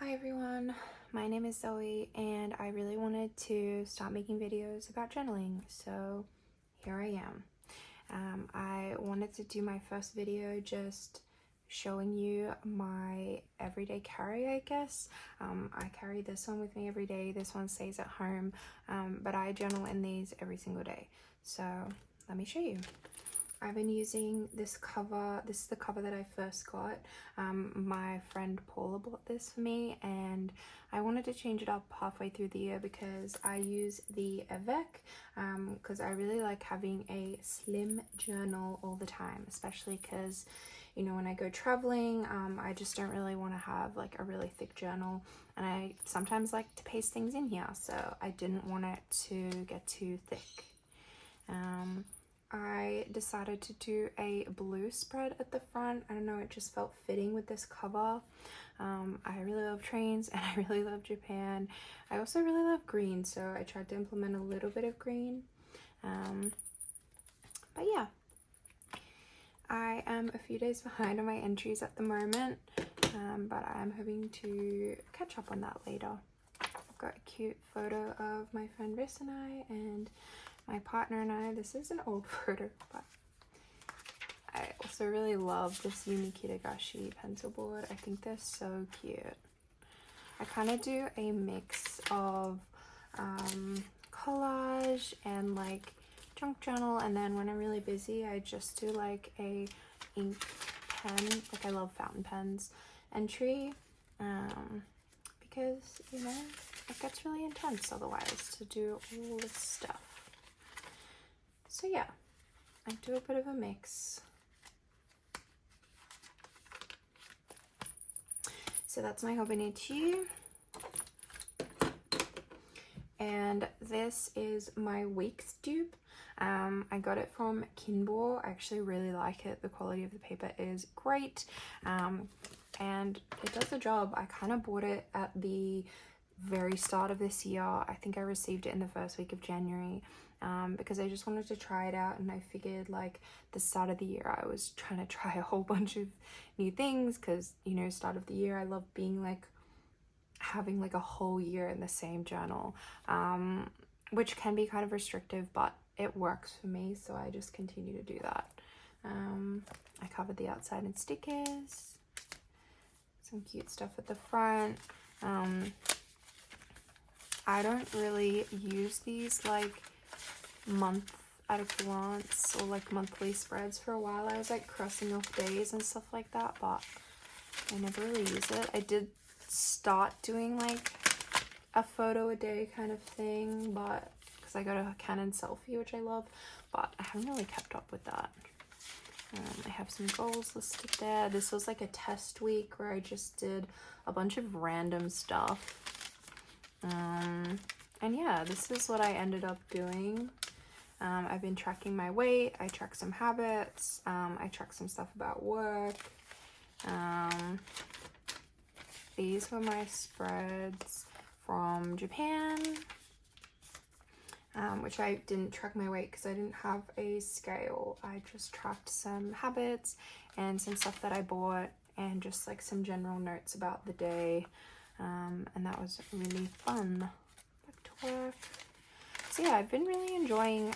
Hi everyone, my name is Zoe and I really wanted to start making videos about journaling, so here I am. I wanted to do my first video just showing you my everyday carry, I guess. I carry this one with me every day, this one stays at home, but I journal in these every single day. So let me show you. I've been using this cover. This is the cover that I first got. My friend Paula bought this for me and I wanted to change it up halfway through the year because I use the Avec because I really like having a slim journal all the time, especially because, you know, when I go traveling, I just don't really want to have like a really thick journal, and I sometimes like to paste things in here, so I didn't want it to get too thick. I decided to do a blue spread at the front. I don't know, it just felt fitting with this cover. I really love trains and I really love Japan. I also really love green, so I tried to implement a little bit of green. But yeah, I am a few days behind on my entries at the moment, but I am hoping to catch up on that later. I've got a cute photo of my friend Riss and I, and my partner and I. This is an old photo, but I also really love this Yumi pencil board. I think they're so cute. I kind of do a mix of collage and like junk journal, and then when I'm really busy I just do like a ink pen, like I love fountain pens entry, because, you know, it gets really intense otherwise to do all this stuff. So yeah, I do a bit of a mix. So that's my Hobonichi. And this is my Weeks dupe. I got it from Kinbor. I actually really like it. The quality of the paper is great. And it does the job. I kind of bought it at the very start of this year. I think I received it in the first week of January. Because I just wanted to try it out, and I figured like the start of the year I was trying to try a whole bunch of new things because, you know, start of the year I love being like having like a whole year in the same journal, which can be kind of restrictive, but it works for me, so I just continue to do that. I covered the outside in stickers, some cute stuff at the front. I don't really use these like month at a glance or like monthly spreads. For a while I was like crossing off days and stuff like that, but I never really use it. I did start doing like a photo a day kind of thing, but because I got a Canon selfie, which I love, but I haven't really kept up with that. I have some goals listed there. This was like a test week where I just did a bunch of random stuff, and yeah, this is what I ended up doing. I've been tracking my weight, I track some habits, I track some stuff about work. These were my spreads from Japan, which I didn't track my weight because I didn't have a scale. I just tracked some habits and some stuff that I bought and just like some general notes about the day, and that was really fun. Back to work. So yeah, I've been really enjoying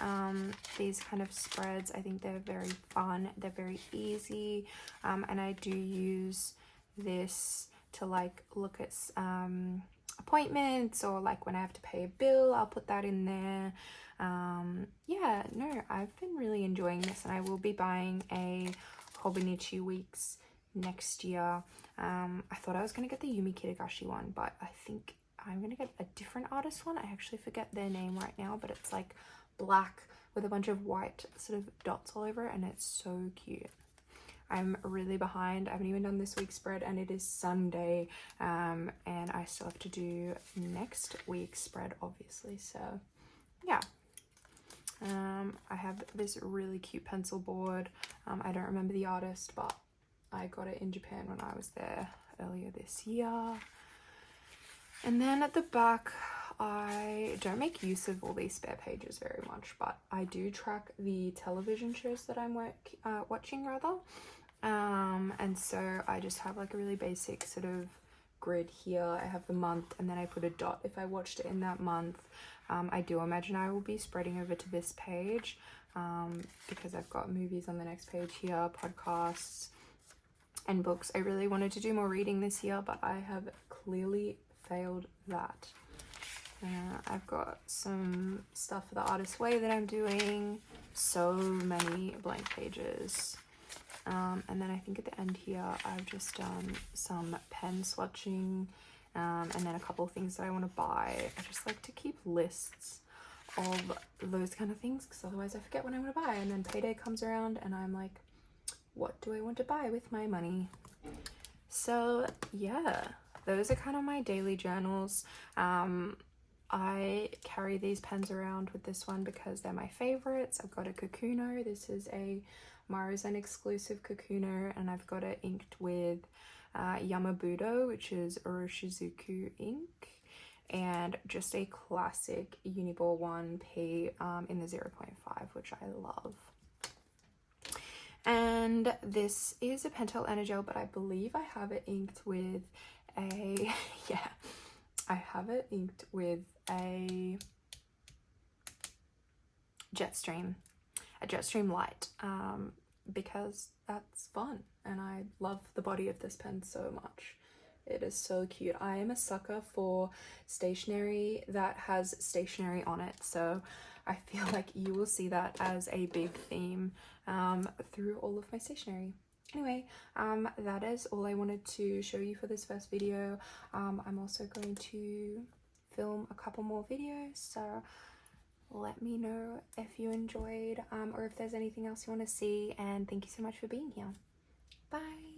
these kind of spreads. I think they're very fun, they're very easy, and I do use this to like look at appointments, or like when I have to pay a bill, I'll put that in there. Yeah, no, I've been really enjoying this, and I will be buying a Hobonichi Weeks next year. I thought I was going to get the Yumi one, but I think I'm gonna get a different artist one. I actually forget their name right now, but it's like black with a bunch of white sort of dots all over it, and it's so cute. I'm really behind. I haven't even done this week's spread, and it is Sunday, and I still have to do next week's spread, obviously. So yeah, I have this really cute pencil board. I don't remember the artist, but I got it in Japan when I was there earlier this year. And then at the back, I don't make use of all these spare pages very much, but I do track the television shows that I'm watching rather. And so I just have like a really basic sort of grid here. I have the month and then I put a dot if I watched it in that month. I do imagine I will be spreading over to this page because I've got movies on the next page here, podcasts and books. I really wanted to do more reading this year, but I have clearly failed that. I've got some stuff for the Artist's Way that I'm doing. So many blank pages. And then I think at the end here, I've just done some pen swatching, and then a couple of things that I want to buy. I just like to keep lists of those kind of things because otherwise I forget what I want to buy, and then payday comes around and I'm like, what do I want to buy with my money? So yeah, those are kind of my daily journals. I carry these pens around with this one because they're my favorites. I've got a Kakuno. This is a Maruzen exclusive Kakuno, and I've got it inked with Yamabudo, which is Uroshizuku ink, and just a classic Uniball 1P in the 0.5, which I love. And this is a Pentel Energel, but I believe I have it inked with a yeah, I have it inked with a Jetstream Light, because that's fun and I love the body of this pen so much. It is so cute. I am a sucker for stationery that has stationery on it, so I feel like you will see that as a big theme through all of my stationery. Anyway, that is all I wanted to show you for this first video. I'm also going to film a couple more videos, so let me know if you enjoyed or if there's anything else you want to see, and thank you so much for being here. Bye!